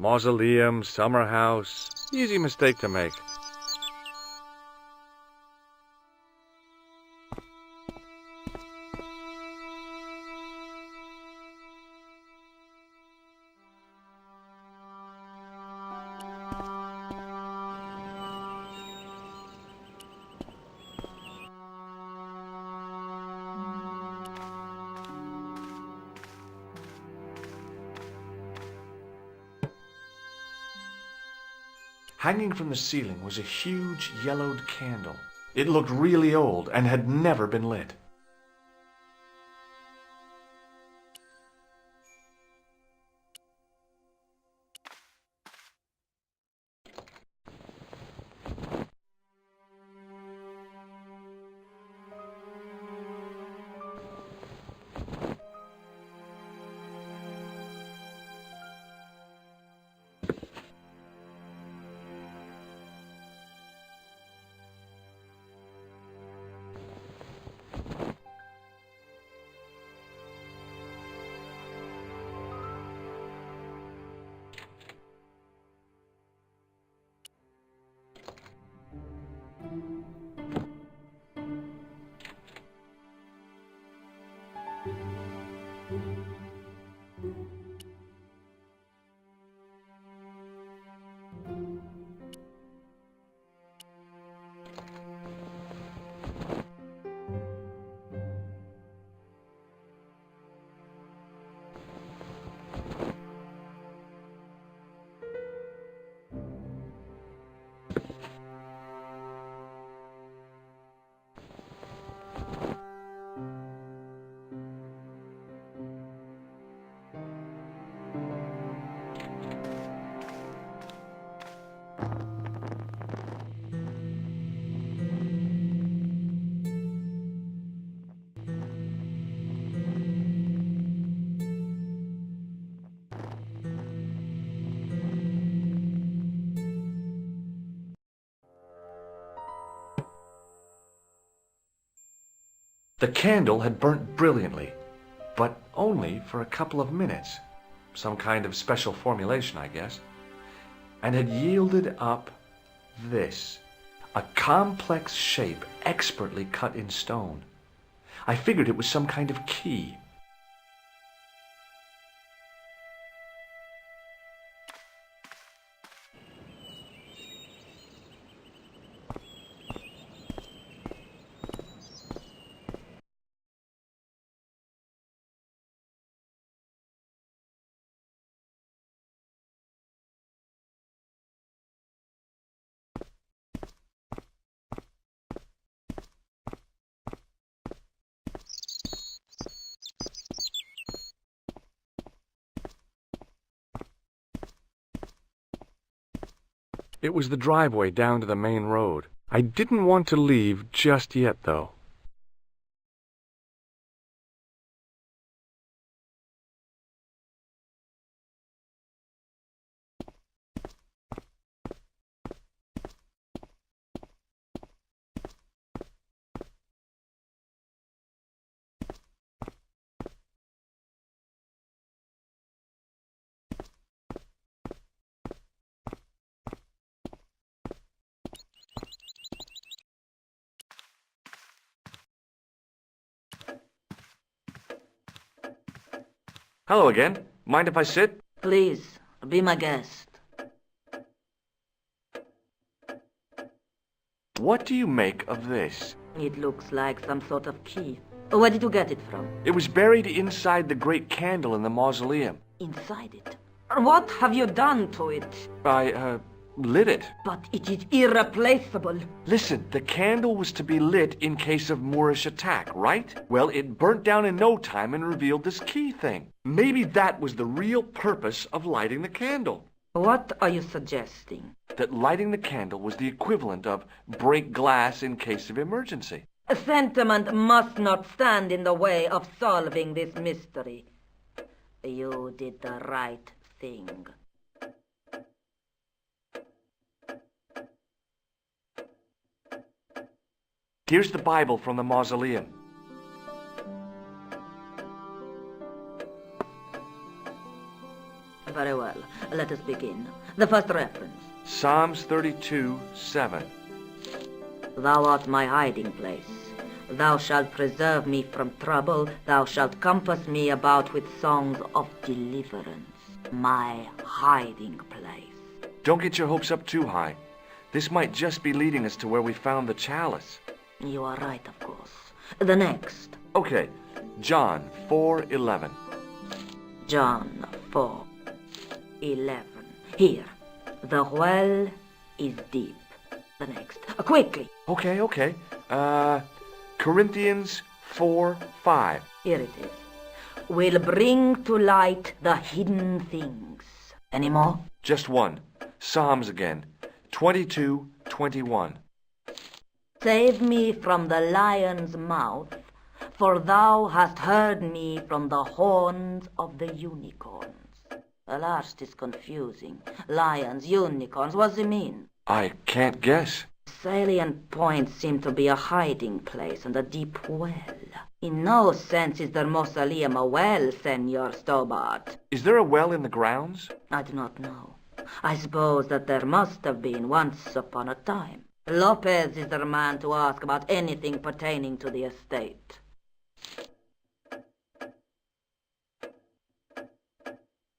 Mausoleum, summer house. Easy mistake to make. Hanging from the ceiling was a huge yellowed candle. It looked really old and had never been lit. The candle had burnt brilliantly, but only for a couple of minutes. Some kind of special formulation, I guess. And had yielded up this. A complex shape expertly cut in stone. I figured it was some kind of key. It was the driveway down to the main road. I didn't want to leave just yet, though. Hello again. Mind if I sit? Please, be my guest. What do you make of this? It looks like some sort of key. Where did you get it from? It was buried inside the great candle in the mausoleum. Inside it? What have you done to it? I, lit it. But it is irreplaceable. Listen, the candle was to be lit in case of Moorish attack, right? Well, it burnt down in no time and revealed this key thing. Maybe that was the real purpose of lighting the candle. What are you suggesting? That lighting the candle was the equivalent of break glass in case of emergency. Sentiment must not stand in the way of solving this mystery. You did the right thing. Here's the Bible from the mausoleum. Very well. Let us begin. The first reference. Psalms 32:7. Thou art my hiding place. Thou shalt preserve me from trouble. Thou shalt compass me about with songs of deliverance. My hiding place. Don't get your hopes up too high. This might just be leading us to where we found the chalice. You are right, of course. The next. Okay, John 4:11. John 4:11. Here. The well is deep. The next. Quickly. Okay. Corinthians 4:5. Here it is. Will bring to light the hidden things. Any more? Just one. Psalms again. 22:21. Save me from the lion's mouth, for thou hast heard me from the horns of the unicorns. The last is confusing. Lions, unicorns, what does it mean? I can't guess. Salient points seem to be a hiding place and a deep well. In no sense is there mausoleum a well, Senor Stobart. Is there a well in the grounds? I do not know. I suppose that there must have been once upon a time. Lopez is the man to ask about anything pertaining to the estate.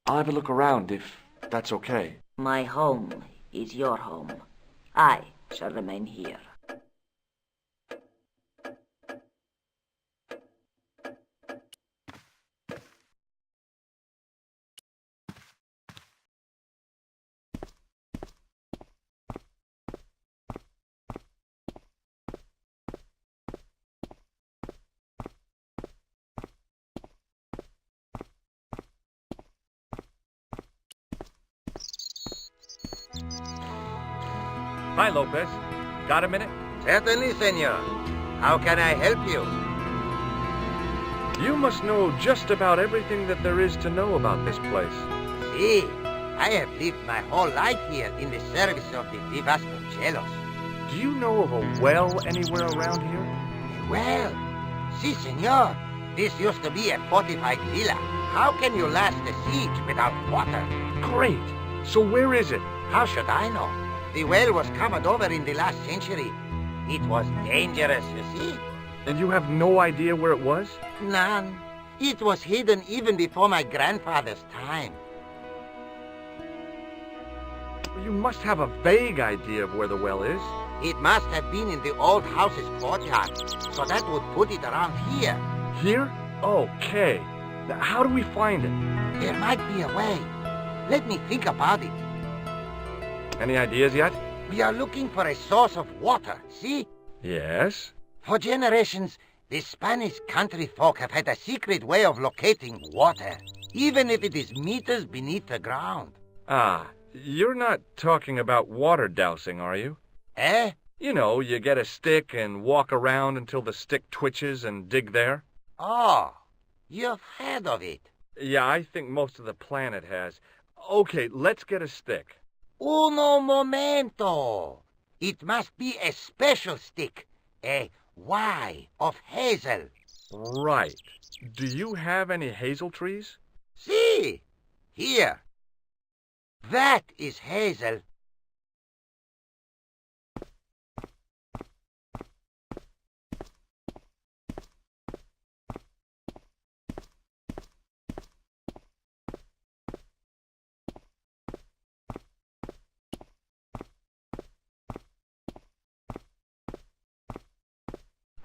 I'll have a look around if that's okay. My home is your home. I shall remain here. Hi, Lopez. Got a minute? Certainly, senor. How can I help you? You must know just about everything that there is to know about this place. See, I have lived my whole life here in the service of the Vasconcelos. Do you know of a well anywhere around here? Well, si, senor. This used to be a fortified villa. How can you last a siege without water? Great. So where is it? How should I know? The well was covered over in the last century. It was dangerous, you see. And you have no idea where it was? None. It was hidden even before my grandfather's time. You must have a vague idea of where the well is. It must have been in the old house's courtyard, so that would put it around here. Here? Okay. Now, how do we find it? There might be a way. Let me think about it. Any ideas yet? We are looking for a source of water, see? Yes. For generations, the Spanish country folk have had a secret way of locating water, even if it is meters beneath the ground. Ah, you're not talking about water dousing, are you? Eh? You know, you get a stick and walk around until the stick twitches and dig there. Oh, you've heard of it. Yeah, I think most of the planet has. Okay, let's get a stick. Uno momento. It must be a special stick, a Y of hazel. Right. Do you have any hazel trees? See, here. That is hazel.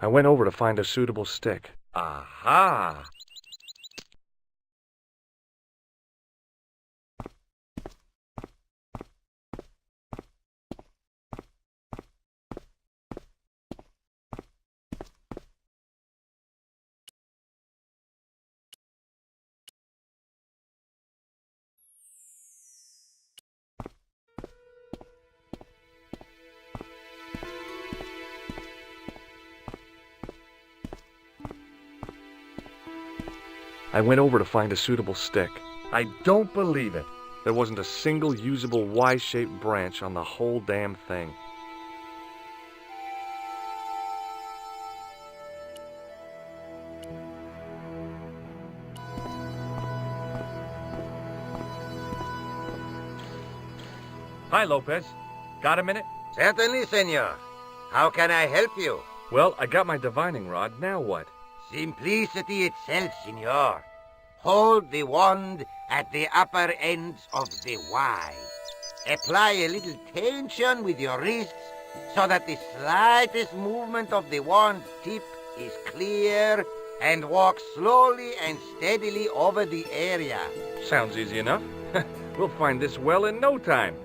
I went over to find a suitable stick. Aha! I went over to find a suitable stick. I don't believe it. There wasn't a single usable Y-shaped branch on the whole damn thing. Hi, Lopez. Got a minute? Certainly, senor. How can I help you? Well, I got my divining rod. Now what? Simplicity itself, senor. Hold the wand at the upper ends of the Y. Apply a little tension with your wrists so that the slightest movement of the wand tip is clear, and walk slowly and steadily over the area. Sounds easy enough. We'll find this well in no time.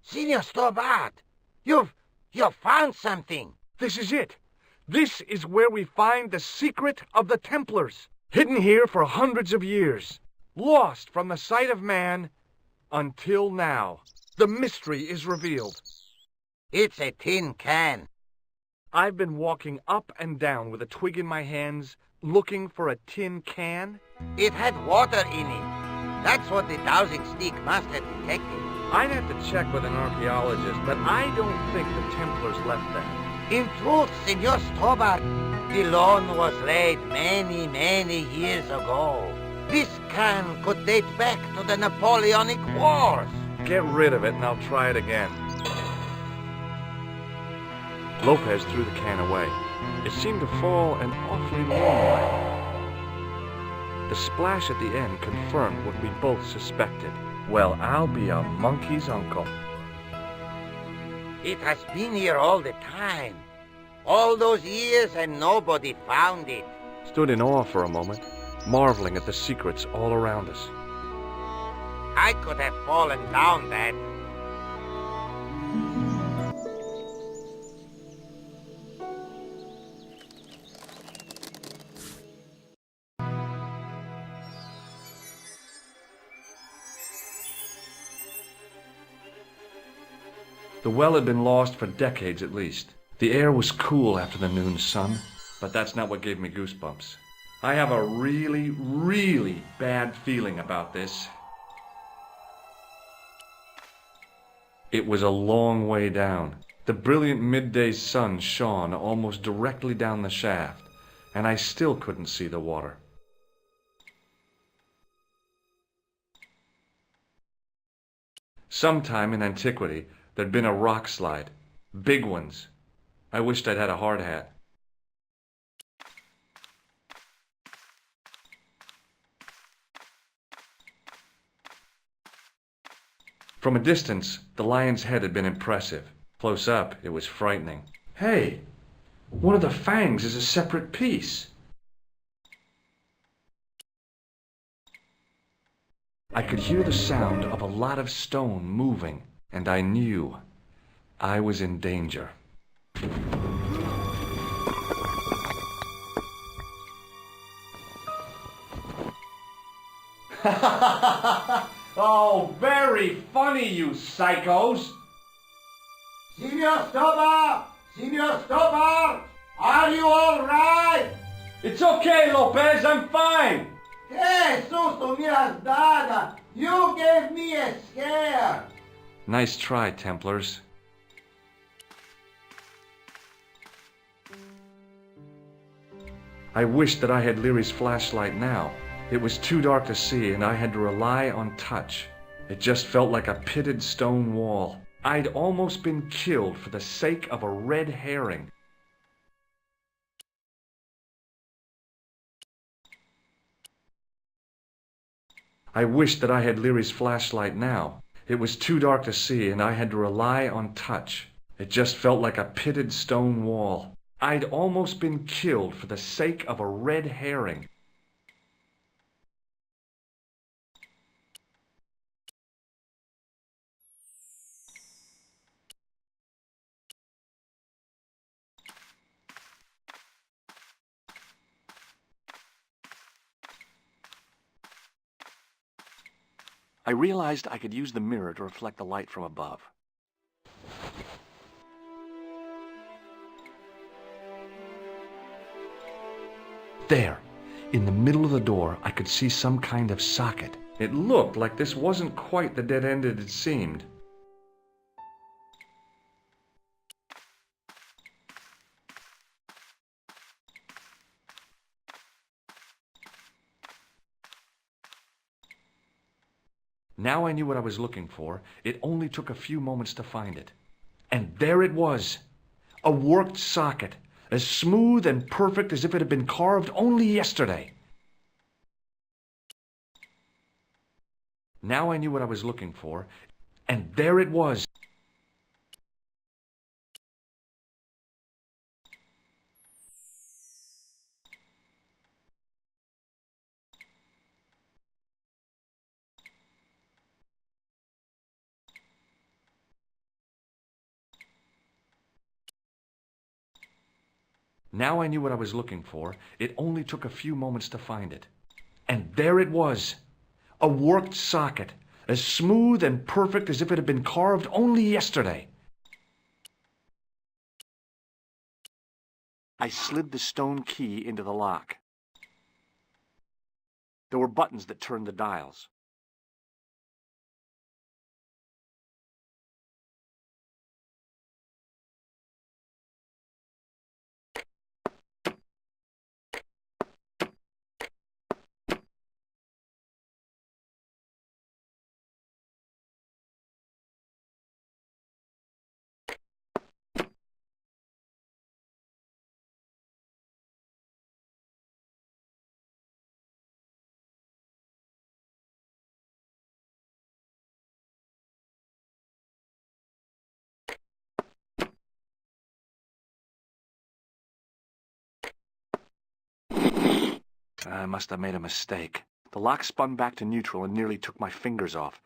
Senor Stobart, you've found something. This is it. This is where we find the secret of the Templars, hidden here for hundreds of years, lost from the sight of man until now. The mystery is revealed. It's a tin can. I've been walking up and down with a twig in my hands, looking for a tin can. It had water in it. That's what the dowsing stick must have detected. I'd have to check with an archaeologist, but I don't think the Templars left that. In truth, Senor Stobart, the loan was laid many, many years ago. This can could date back to the Napoleonic Wars. Get rid of it and I'll try it again. Lopez threw the can away. It seemed to fall an awfully long way. The splash at the end confirmed what we both suspected. Well, I'll be a monkey's uncle. It has been here all the time. All those years and nobody found it. Stood in awe for a moment, marveling at the secrets all around us. I could have fallen down that. The well had been lost for decades at least. The air was cool after the noon sun, but that's not what gave me goosebumps. I have a really, really bad feeling about this. It was a long way down. The brilliant midday sun shone almost directly down the shaft, and I still couldn't see the water. Sometime in antiquity, there'd been a rock slide. Big ones. I wished I'd had a hard hat. From a distance, the lion's head had been impressive. Close up, it was frightening. Hey, one of the fangs is a separate piece. I could hear the sound of a lot of stone moving, and I knew I was in danger. Oh, very funny, you psychos! Senor Stobart! Senor Stobart! Are you all right? It's okay, Lopez, I'm fine! Que susto me has dado! You gave me a scare! Nice try, Templars. I wished that I had Leary's flashlight now. It was too dark to see, and I had to rely on touch. It just felt like a pitted stone wall. I'd almost been killed for the sake of a red herring. I wished that I had Leary's flashlight now. It was too dark to see, and I had to rely on touch. It just felt like a pitted stone wall. I'd almost been killed for the sake of a red herring. I realized I could use the mirror to reflect the light from above. There, in the middle of the door, I could see some kind of socket. It looked like this wasn't quite the dead end it had seemed. Now I knew what I was looking for. It only took a few moments to find it. And there it was, a worked socket, as smooth and perfect as if it had been carved only yesterday. Now I knew what I was looking for, and there it was. Now I knew what I was looking for. It only took a few moments to find it. And there it was, a worked socket, as smooth and perfect as if it had been carved only yesterday. I slid the stone key into the lock. There were buttons that turned the dials. I must have made a mistake. The lock spun back to neutral and nearly took my fingers off.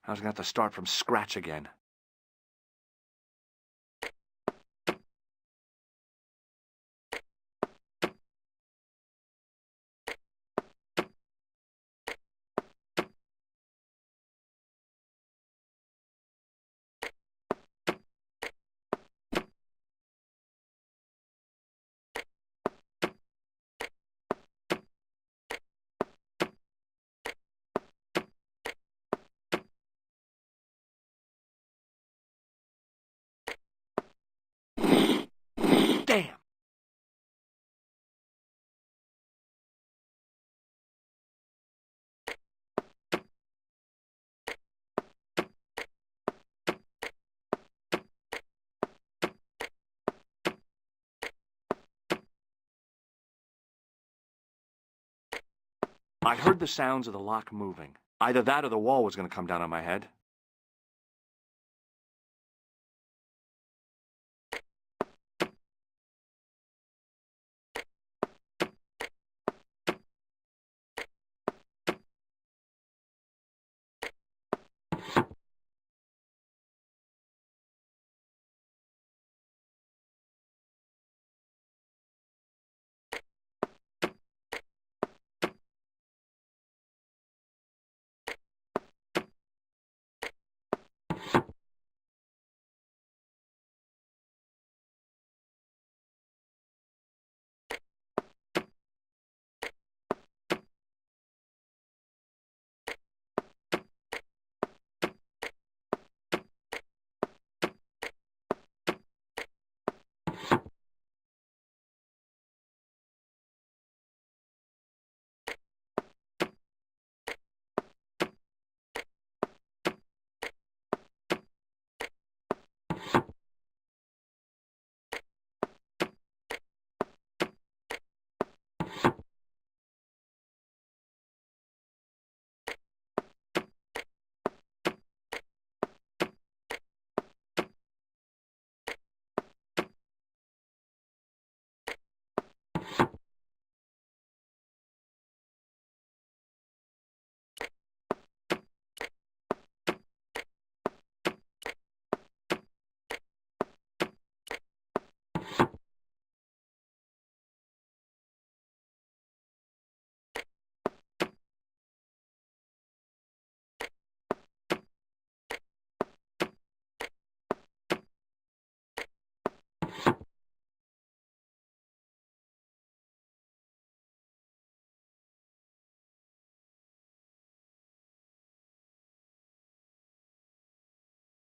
I was going to have to start from scratch again. Damn! I heard the sounds of the lock moving. Either that or the wall was going to come down on my head.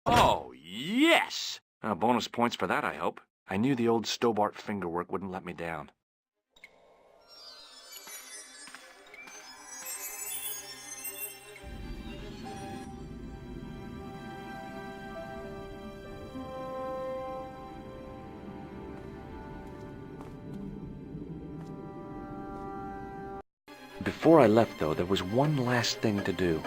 Oh, yes! Bonus points for that, I hope. I knew the old Stobart fingerwork wouldn't let me down. Before I left, though, there was one last thing to do.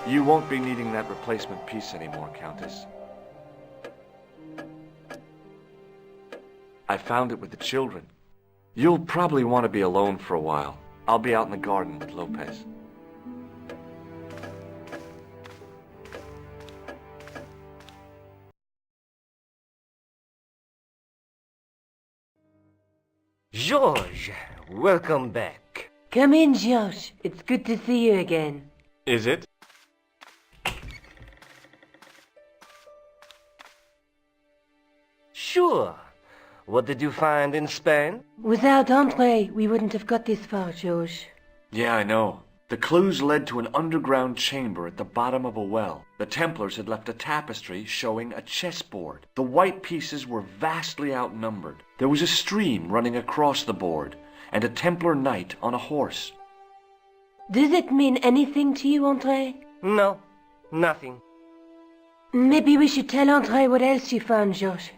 You won't be needing that replacement piece anymore, Countess. I found it with the children. You'll probably want to be alone for a while. I'll be out in the garden with Lopez. George, welcome back. Come in, George. It's good to see you again. Is it? Sure. What did you find in Spain? Without Andre, we wouldn't have got this far, George. Yeah, I know. The clues led to an underground chamber at the bottom of a well. The Templars had left a tapestry showing a chessboard. The white pieces were vastly outnumbered. There was a stream running across the board, and a Templar knight on a horse. Does it mean anything to you, Andre? No, nothing. Maybe we should tell Andre what else you found, George.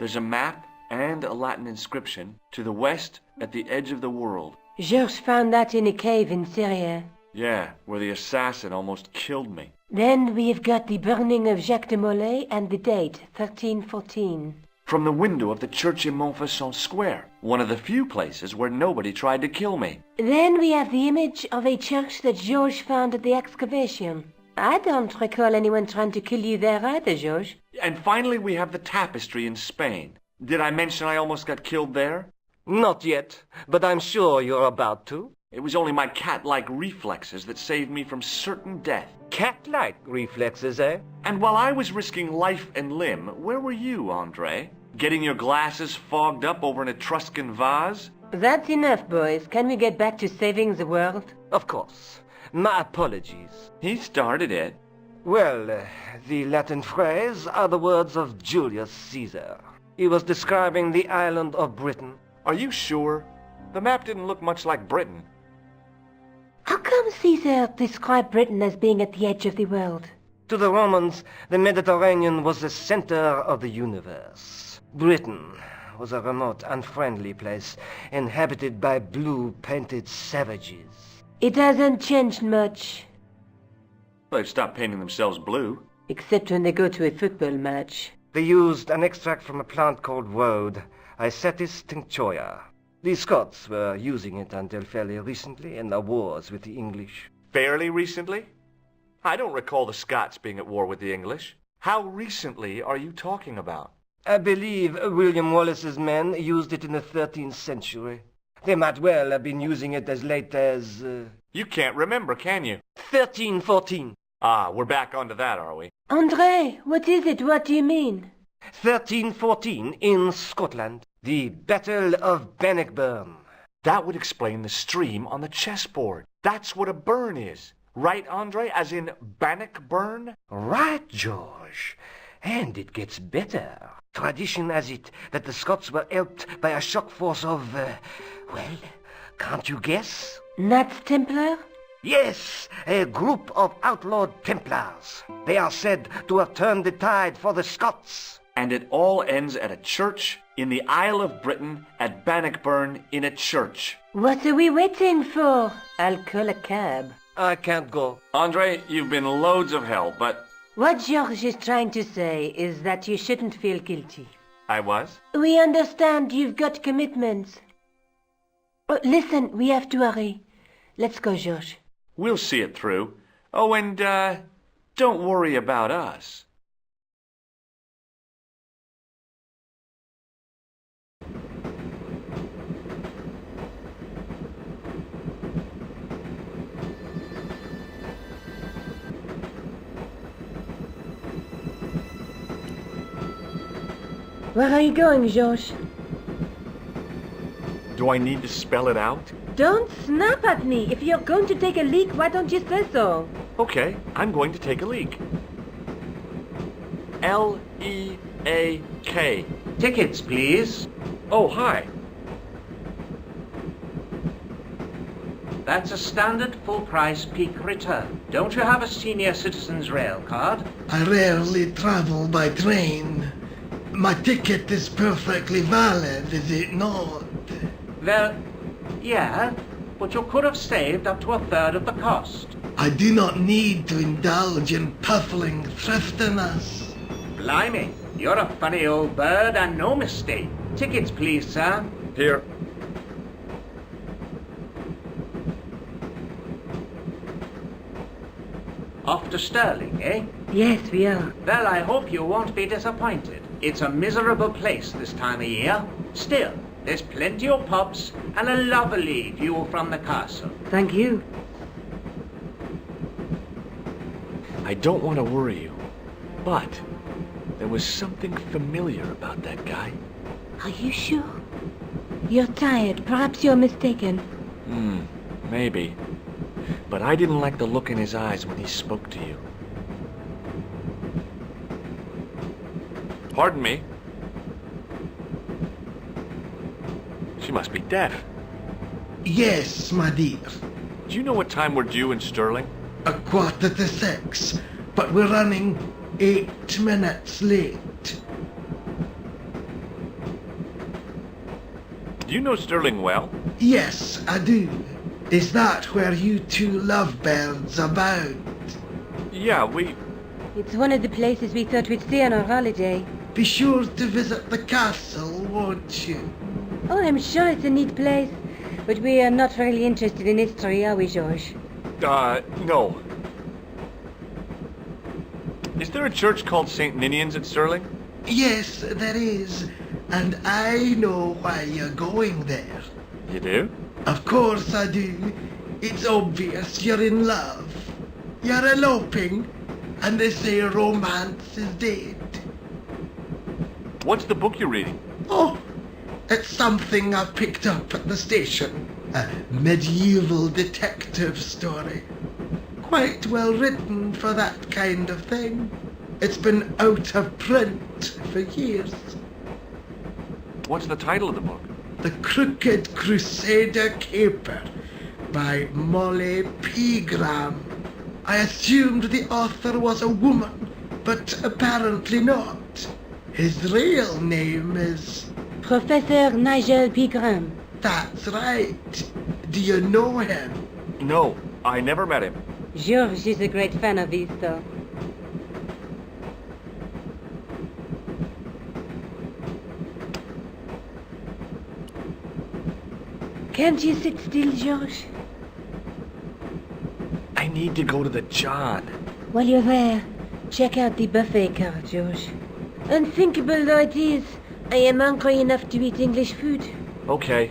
There's a map and a Latin inscription to the west at the edge of the world. George found that in a cave in Syria. Yeah, where the assassin almost killed me. Then we have got the burning of Jacques de Molay and the date, 1314. From the window of the church in Montfaucon Square, one of the few places where nobody tried to kill me. Then we have the image of a church that George found at the excavation. I don't recall anyone trying to kill you there either, George. And finally we have the tapestry in Spain. Did I mention I almost got killed there? Not yet, but I'm sure you're about to. It was only my cat-like reflexes that saved me from certain death. Cat-like reflexes, eh? And while I was risking life and limb, where were you, Andre? Getting your glasses fogged up over an Etruscan vase? That's enough, boys. Can we get back to saving the world? Of course. My apologies. He started it. Well, the Latin phrase are the words of Julius Caesar. He was describing the island of Britain. Are you sure? The map didn't look much like Britain. How come Caesar described Britain as being at the edge of the world? To the Romans, the Mediterranean was the center of the universe. Britain was a remote, unfriendly place, inhabited by blue-painted savages. It hasn't changed much. They've stopped painting themselves blue. Except when they go to a football match. They used an extract from a plant called woad, Isetis tinctoria. The Scots were using it until fairly recently in the wars with the English. Fairly recently? I don't recall the Scots being at war with the English. How recently are you talking about? I believe William Wallace's men used it in the 13th century. They might well have been using it as late as... You can't remember, can you? 1314. Ah, we're back onto that, are we? Andre, what is it? What do you mean? 1314 in Scotland. The Battle of Bannockburn. That would explain the stream on the chessboard. That's what a burn is. Right, Andre? As in Bannockburn? Right, George. And it gets better. Tradition has it that the Scots were helped by a shock force of, well, can't you guess? Knights Templar? Yes, a group of outlawed Templars. They are said to have turned the tide for the Scots. And it all ends at a church in the Isle of Britain at Bannockburn in a church. What are we waiting for? I'll call a cab. I can't go. Andre, you've been loads of help, but... What George is trying to say is that you shouldn't feel guilty. I was? We understand you've got commitments. Oh, listen, we have to hurry. Let's go, George. We'll see it through. Oh, and, don't worry about us. Where are you going, George? Do I need to spell it out? Don't snap at me. If you're going to take a leak, why don't you say so? Okay, I'm going to take a leak. L-E-A-K. Tickets, please. Oh, hi. That's a standard full-price peak return. Don't you have a senior citizen's rail card? I rarely travel by train. My ticket is perfectly valid, is it not? Well, yeah, but you could have saved up to a third of the cost. I do not need to indulge in puffling thriftiness. Blimey, you're a funny old bird and no mistake. Tickets, please, sir. Here. Off to Stirling, eh? Yes, we are. Well, I hope you won't be disappointed. It's a miserable place this time of year. Still, there's plenty of pubs and a lovely view from the castle. Thank you. I don't want to worry you, but there was something familiar about that guy. Are you sure? You're tired. Perhaps you're mistaken. Maybe. But I didn't like the look in his eyes when he spoke to you. Pardon me. She must be deaf. Yes, my dear. Do you know what time we're due in Stirling? 6:15, but we're running 8 minutes late. Do you know Stirling well? Yes, I do. Is that where you two lovebirds abound? Yeah, we... It's one of the places we thought we'd stay on our holiday. Be sure to visit the castle, won't you? Oh, I'm sure it's a neat place. But we are not really interested in history, are we, George? No. Is there a church called St. Ninian's at Stirling? Yes, there is. And I know why you're going there. You do? Of course I do. It's obvious you're in love. You're eloping, and they say romance is dead. What's the book you're reading? Oh, it's something I picked up at the station. A medieval detective story. Quite well written for that kind of thing. It's been out of print for years. What's the title of the book? The Crooked Crusader Caper by Molly Pegram. I assumed the author was a woman, but apparently not. His real name is... Professor Nigel Pegram. That's right. Do you know him? No, I never met him. George is a great fan of his, though. Can't you sit still, George? I need to go to the John. While you're there, check out the buffet card, George. Unthinkable though it is, I am hungry enough to eat English food. Okay,